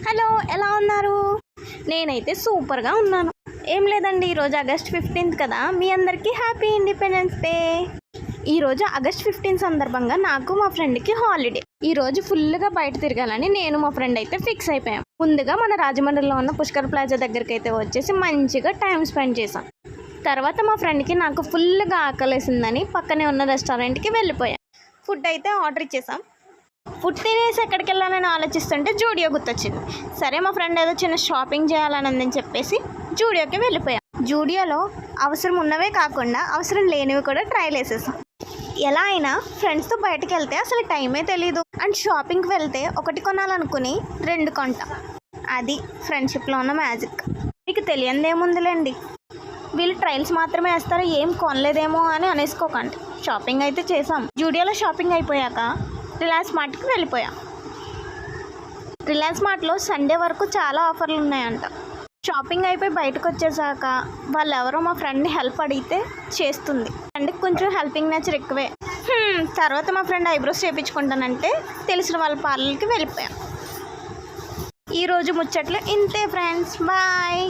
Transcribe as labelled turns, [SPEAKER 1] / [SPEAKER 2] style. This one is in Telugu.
[SPEAKER 1] హలో, ఎలా ఉన్నారు? నేనైతే సూపర్గా ఉన్నాను. ఏం లేదండి, ఈరోజు ఆగస్ట్ 15th కదా, మీ అందరికీ హ్యాపీ ఇండిపెండెన్స్ డే. ఈరోజు ఆగస్ట్ 15 సందర్భంగా నాకు మా ఫ్రెండ్కి హాలిడే. ఈరోజు ఫుల్గా బయట తిరగాలని నేను మా ఫ్రెండ్ అయితే ఫిక్స్ అయిపోయాం. ముందుగా మన రాజమండ్రిలో ఉన్న పుష్కర్ ప్లాజా దగ్గరికి అయితే వచ్చేసి మంచిగా టైం స్పెండ్ చేసాం. తర్వాత మా ఫ్రెండ్కి నాకు ఫుల్గా ఆకలేసిందని పక్కనే ఉన్న రెస్టారెంట్కి వెళ్ళిపోయాం. ఫుడ్ అయితే ఆర్డర్ ఇచ్చేసాం. ఫుడ్ తినేసి ఎక్కడికి వెళ్ళాలని ఆలోచిస్తుంటే జూడియో గుర్తొచ్చింది. సరే, మా ఫ్రెండ్ ఏదో చిన్న షాపింగ్ చేయాలని చెప్పేసి జూడియోకి వెళ్ళిపోయాం. జూడియోలో అవసరం ఉన్నవే కాకుండా అవసరం లేనివి కూడా ట్రైల్ వేసేసాం. ఎలా అయినా ఫ్రెండ్స్తో బయటకు వెళ్తే అసలు టైమే తెలీదు. అండ్ షాపింగ్కి వెళ్తే ఒకటి కొనాలనుకుని 2 కొంటాం. అది ఫ్రెండ్షిప్లో ఉన్న మ్యాజిక్. మీకు తెలియదేముందిలేండి, వీళ్ళు ట్రైల్స్ మాత్రమే వేస్తారు, ఏం కొనలేదేమో అని అనేసుకోకండి. షాపింగ్ అయితే చేసాం. జూడియోలో షాపింగ్ అయిపోయాక రిలయన్స్ మార్ట్కి వెళ్ళిపోయాం. రిలయన్స్ మార్ట్లో సండే వరకు చాలా ఆఫర్లు ఉన్నాయంట. షాపింగ్ అయిపోయి బయటకు వచ్చేసాక వాళ్ళు ఎవరో మా ఫ్రెండ్ని హెల్ప్ అడిగితే చేస్తుంది. ఫ్రెండ్కి కొంచెం హెల్పింగ్ నేచర్ ఎక్కువే. తర్వాత మా ఫ్రెండ్ ఐబ్రోస్ చేయించుకుంటానంటే తెలిసిన వాళ్ళ పార్లర్కి వెళ్ళిపోయాం. ఈరోజు ముచ్చట్లు ఇంతే ఫ్రెండ్స్, బాయ్.